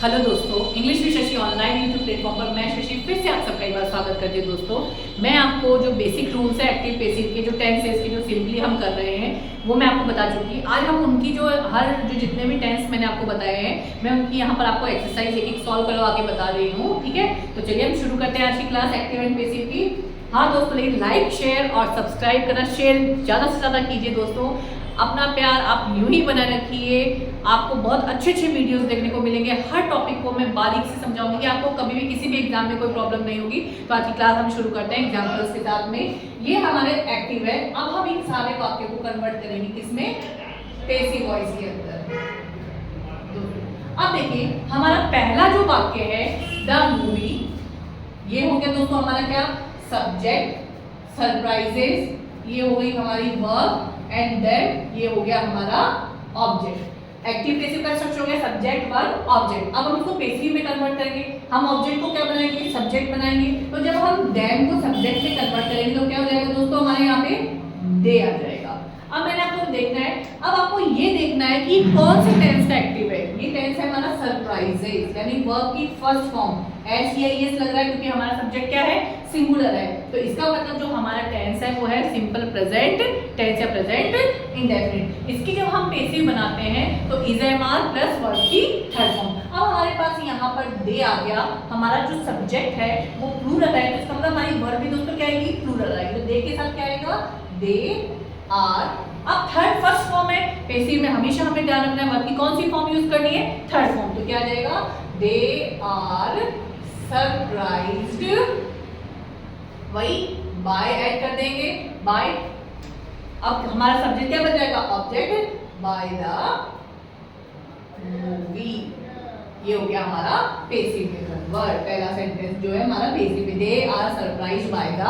Hello दोस्तों, English with Shashi online YouTube platform पर मैं शशि फिर से आप सबका एक बार स्वागत करती हूँ। दोस्तों, मैं आपको जो बेसिक रूल्स है एक्टिव पैसिव के, जो टेंसेस के जो सिंपली हम कर रहे हैं वो मैं आपको बता चुकी। आज हम उनकी जो जितने भी टेंस मैंने आपको बताए हैं, मैं उनकी यहाँ पर आपको एक्सरसाइज एक सॉल्व करवा के बता रही हूँ। ठीक है, तो चलिए हम शुरू करते हैं आज की क्लास एक्टिव एंड पैसिव की। हाँ दोस्तों, लेकिन लाइक शेयर और सब्सक्राइब करना, शेयर ज़्यादा से ज़्यादा कीजिए दोस्तों। अपना प्यार आप यूं ही बनाए रखिए। आपको बहुत अच्छे अच्छे वीडियोस देखने को मिलेंगे। हर टॉपिक को मैं बारीक से समझाऊंगी कि आपको कभी भी किसी भी एग्जाम में कोई प्रॉब्लम नहीं होगी। तो आज की क्लास हम शुरू करते हैं एग्जाम्पल्स के साथ में। ये हमारे एक्टिव है। अब हम इन सारे वाक्यों को कन्वर्ट करेंगे किसमें? पैसिव वॉइस के अंदर। अब देखिए, हमारा पहला जो वाक्य है द मूवी, ये हो गया दोस्तों हमारा क्या? सब्जेक्ट। सरप्राइजेस, ये हो गई हमारी वर्ब, एंड देन ये हो गया हमारा ऑब्जेक्ट। एक्टिव पैसिव का स्ट्रक्चर हो गया सब्जेक्ट, वर्ब, ऑब्जेक्ट। अब हम इसको पैसिव में कन्वर्ट करेंगे। हम ऑब्जेक्ट को क्या बनाएंगे? सब्जेक्ट बनाएंगे। तो जब हम देम को सब्जेक्ट में कन्वर्ट करेंगे तो क्या हो जाएगा दोस्तों? हमारे यहाँ पे दे आ जाएगा। अब मैंने आपको देखना है, अब आपको ये देखना है कि कौन से टेंस का एक्टिव है। ये टेंस है हमारा सरप्राइजेस, यानी वर्ब की फर्स्ट फॉर्म। एस लग रहा है क्योंकि हमारा सब्जेक्ट क्या है? सिंगुलर है। तो इसका मतलब जो हमारा टेंस है वो है सिंपल प्रेजेंट टेंस या प्रेजेंट इंडेफिनिट। इसकी जब हम पैसिव बनाते हैं तो is am are plus verb की थर्ड फॉर्म। अब हमारे पास यहाँ पर दे आ गया। हमारा जो सब्जेक्ट है वो प्लूरल है, तो इसका मतलब हमारी वर्ब भी दोस्तों क्या आएगी? प्लूरल आएगी। तो दे के साथ क्या आएगा? They are. अब थर्ड फर्स्ट फॉर्म है। पैसिव में हमेशा हमें ध्यान रखना है वर्ब की कौन सी फॉर्म यूज करनी है? Third form. तो क्या आ जाएगा? They are surprised. वही बाय ऐड कर देंगे, बाय। अब हमारा सब्जेक्ट क्या बन जाएगा? Object, by the movie. ये हो गया हमारा पैसिव में वर्ड। पहला सेंटेंस जो है हमारा पैसिव में, they are surprised by the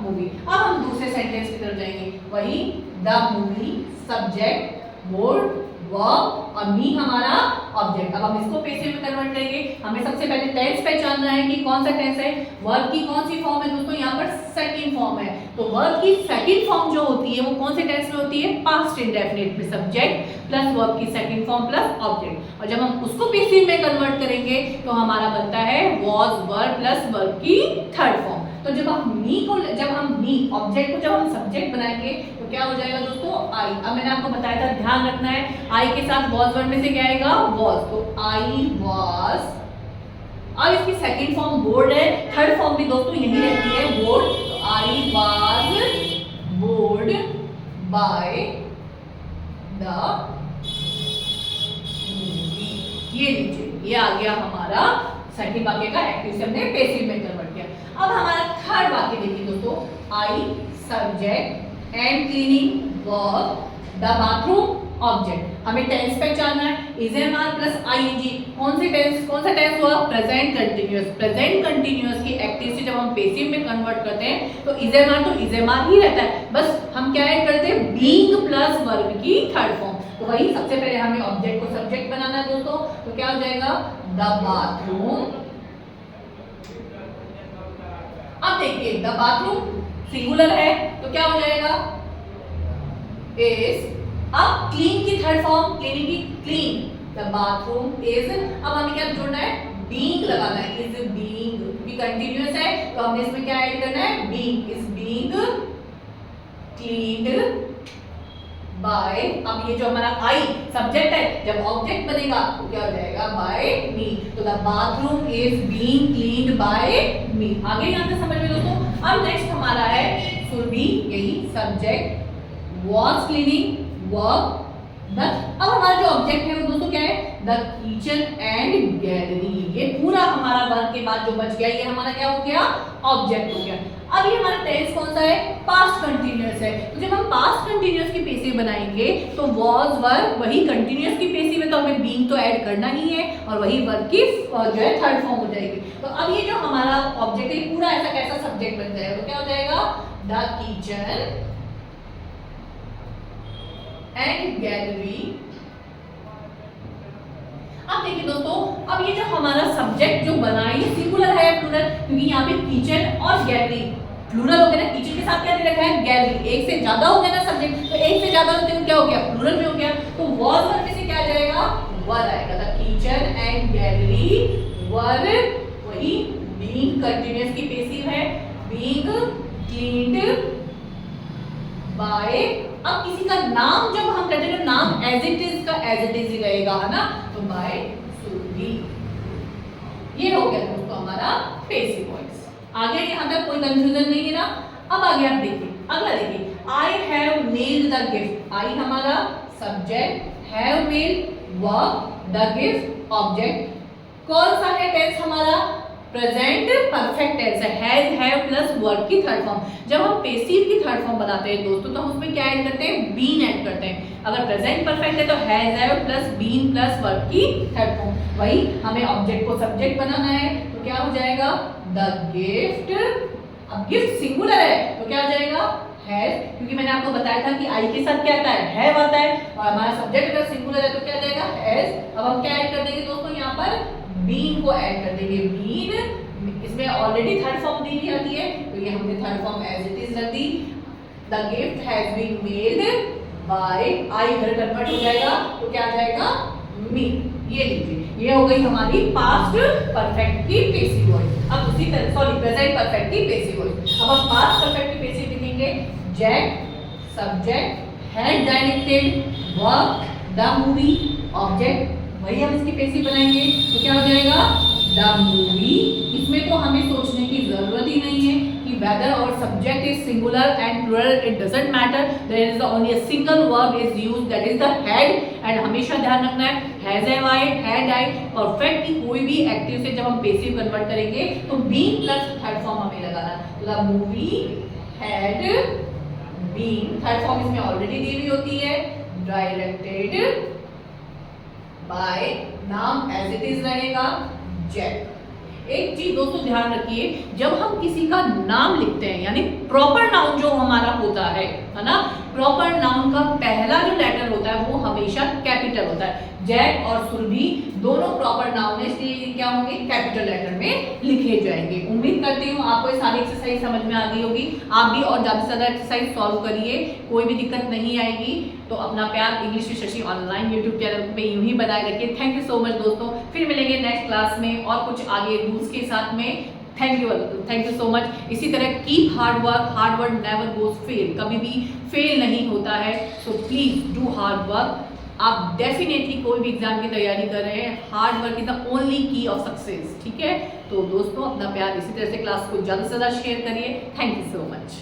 movie. अब हम दूसरे सेंटेंस की तरफ जाएंगे। वही the movie, subject, verb, verb और मी हमारा ऑब्जेक्ट। अब हम इसको पैसिव में कन्वर्ट करेंगे। हमें सबसे पहले टेंस पहचानना है कि कौन सा टेंस है। वर्ब की कौन सी फॉर्म है दोस्तों? यहाँ पर सेकंड फॉर्म है। तो वर्ब की सेकंड फॉर्म जो होती है वो कौन से टेंस में होती है? पास्ट इंडेफिनिट में। सब्जेक्ट प्लस वर्ब की सेकंड फॉर्म प्लस ऑब्जेक्ट। और जब हम उसको पैसिव में कन्वर्ट करेंगे तो हमारा बनता है वॉज, वर प्लस वर्ब की थर्ड फॉर्म। तो जब हम मी ऑब्जेक्ट को जब हम सब्जेक्ट बनाएंगे तो क्या हो जाएगा दोस्तों? आई। अब मैंने आपको बताया था, ध्यान रखना है, आई के साथ वॉज वर्ड में से क्या आएगा? वॉज। तो आई वॉज। अब इसकी सेकंड फॉर्म बोर्ड है, थर्ड फॉर्म भी दोस्तों यही रहती है, बोर्ड। तो I was bored bye the movie. ये लीजिए, ये आ गया हमारा सेकंड वाक्य का एक्टिव से हमने पैसिव में कन्वर्ट किया। अब हमारा थर्ड वाक्य देखिए दोस्तों, I subject and cleaning verb the bathroom object. हमें टेंस पहचानना है। Is am are plus ING. कौन सा टेंस हुआ? Present continuous. प्रेजेंट कंटिन्यूअस की एक्टिव से जब हम पैसिव में कन्वर्ट करते हैं तो इज एम आर तो इज एम आर ही रहता है, बस हम क्या ऐड करते हैं? बीइंग प्लस वर्ब की थर्ड फॉर्म। तो वही सबसे पहले हमें ऑब्जेक्ट को सब्जेक्ट बनाना है दोस्तों। तो क्या हो जाएगा? The bathroom. अब देखिए, द बाथरूम सिंगुलर है तो क्या हो जाएगा? इज। अब क्लीन की थर्ड फॉर्म, क्लीनिंग की क्लीन। The bathroom is. अब हमें क्या जोड़ना है? बीइंग लगाना है। इज बीइंग, क्योंकि कंटिन्यूअस है तो हमने इसमें क्या ऐड करना है? Being. Is being cleaned by. अब ये जो हमारा आई सब्जेक्ट है, जब ऑब्जेक्ट बनेगा तो क्या हो जाएगा? By me. तो the bathroom is being cleaned by me. आगे यहाँ से समझ में दोस्तों। अब नेक्स्ट हमारा है सुरभि, यही subject, was cleaning verb the. अब हमारा जो ऑब्जेक्ट है वो दोस्तों क्या है? The kitchen and gallery. ये पूरा हमारा वर्ब के बाद जो बच गया ये हमारा क्या हो गया? ऑब्जेक्ट हो गया। अब ये हमारा टेंस कौन सा है? पास्ट कंटिन्यूअस है। तो जब हम पास्ट कंटिन्यूअस की पैसिव बनाएंगे तो वॉज वर्ब, वही कंटिन्यूअस की पैसिव है तो हमें बीइंग तो ऐड करना ही है और वही वर्ब की जो है थर्ड फॉर्म हो जाएगी। तो अब ये जो हमारा ऑब्जेक्ट है पूरा ऐसा कैसा सब्जेक्ट बन जाएगा? तो क्या हो जाएगा? The kitchen and gallery. अब देखिए दोस्तों, अब ये जो हमारा सब्जेक्ट जो बना है ये सिंगुलर है प्लूरल, क्योंकि यहाँ पे किचन और गैलरी प्लूरल हो गया ना। किचन के साथ क्या दे रखा है? गैलरी। एक से ज्यादा हो गया ना सब्जेक्ट, तो एक से ज्यादा होते हुए क्या हो गया? प्लूरल में हो गया। तो वॉज वर्ब में से क्या आ जाएगा? वर आएगा। द किचन एंड गैलरी वर वही बीइंग कंटिन्यूअस की पेसिव है, बीइंग क्लीन्ड बाय। अब किसी का नाम जब हम कहते हैं तो नाम एज इट इज का एज इट इज ही रहेगा, है ना, तो बाय सुरभि। ये हो गया दोस्तों हमारा पेसिव वॉइस। आगे यहाँ तक कोई कंफ्यूजन नहीं है ना। अब आगे आप देखिए, अगला देखिए, I have mailed the gift. I हमारा subject, have mailed verb, the gift object. कौन सा है टेंस हमारा? प्रेजेंट परफेक्ट टेंस है, हैज हैव प्लस वर्ब की थर्ड फॉर्म। जब हम पेसिव की थर्ड फॉर्म बनाते हैं दोस्तों तो हम उसमें क्या ऐड करते हैं? बीन ऐड करते हैं। अगर प्रेजेंट परफेक्ट है तो has have plus been plus verb की थर्ड फॉर्म। वही हमें ऑब्जेक्ट को सब्जेक्ट बनाना है तो क्या हो जाएगा? The gift. अब गिफ्ट सिंगुलर है तो क्या हो जाएगा? हैज, क्योंकि मैंने आपको बताया था कि आई के साथ क्या आता है? हैव आता है, और हमारा सब्जेक्ट अगर सिंगुलर है तो क्या आ जाएगा? हैज। अब हम क्या ऐड कर देंगे दोस्तों? यहाँ पर बीन को ऐड कर देंगे। बीन, इसमें ऑलरेडी थर्ड फॉर्म दी हुई आती है तो ये हमने third form as it is रख दी। The gift has been mailed by, I इधर कन्वर्ट हो जाएगा तो क्या आ जाएगा? मी। ये लीजिए, ये हो गई हमारी पास्ट परफेक्ट की पेसिव वॉइस। अब उसी तरह प्रेजेंट परफेक्ट की पेसिव वॉइस। अब हम पास्ट परफेक्ट की पेसिव लिखेंगे। Jack subject, had directed work, the movie object. वही हम इसकी पेसिव बनाएंगे तो क्या हो जाएगा? The movie. इसमें तो हमें सोचने की जरूरत ही नहीं है कि whether our subject is singular and plural, it doesn't matter, there is only a single verb is used, that is the had. And हमेशा ध्यान रखना है has have I, had I, perfect की कोई भी एक्टिव से जब हम पेसिव कन्वर्ट करेंगे तो बीन प्लस थर्ड फॉर्म हमें लगाना। The movie had been, third form इसमें ऑलरेडी दी हुई होती है। डायरेक्टेड बाय, नाम एज इट इज रहेगा जैक। एक चीज दोस्तों ध्यान रखिए, जब हम किसी का नाम लिखते हैं यानी प्रॉपर नाउन जो हमारा होता है ना, प्रॉपर नाउन का पहला जो लेटर होता है वो हमेशा कैपिटल होता है। जैक और सुरभि दोनों प्रॉपर नाउन है, इसलिए क्या होंगे? कैपिटल लेटर में लिखे जाएंगे। उम्मीद करती हूँ आपको ये सारी एक्सरसाइज समझ में आ गई होगी। आप भी और ज़्यादा से ज़्यादा एक्सरसाइज सॉल्व करिए, कोई भी दिक्कत नहीं आएगी। तो अपना प्यार English with Shashi online YouTube channel पे यूं ही बनाए रखिए। थैंक यू सो मच दोस्तों, फिर मिलेंगे नेक्स्ट क्लास में और कुछ आगे रूल्स के साथ में। Thank you so much. इसी तरह keep hard work never goes fail, कभी भी फेल नहीं होता है। So please do hard work. आप डेफिनेटली कोई भी एग्जाम की तैयारी कर रहे हैं, hard work is the only की ऑफ सक्सेस। ठीक है, तो दोस्तों अपना प्यार इसी तरह से क्लास को ज़्यादा से ज़्यादा शेयर करिए। Thank you so much.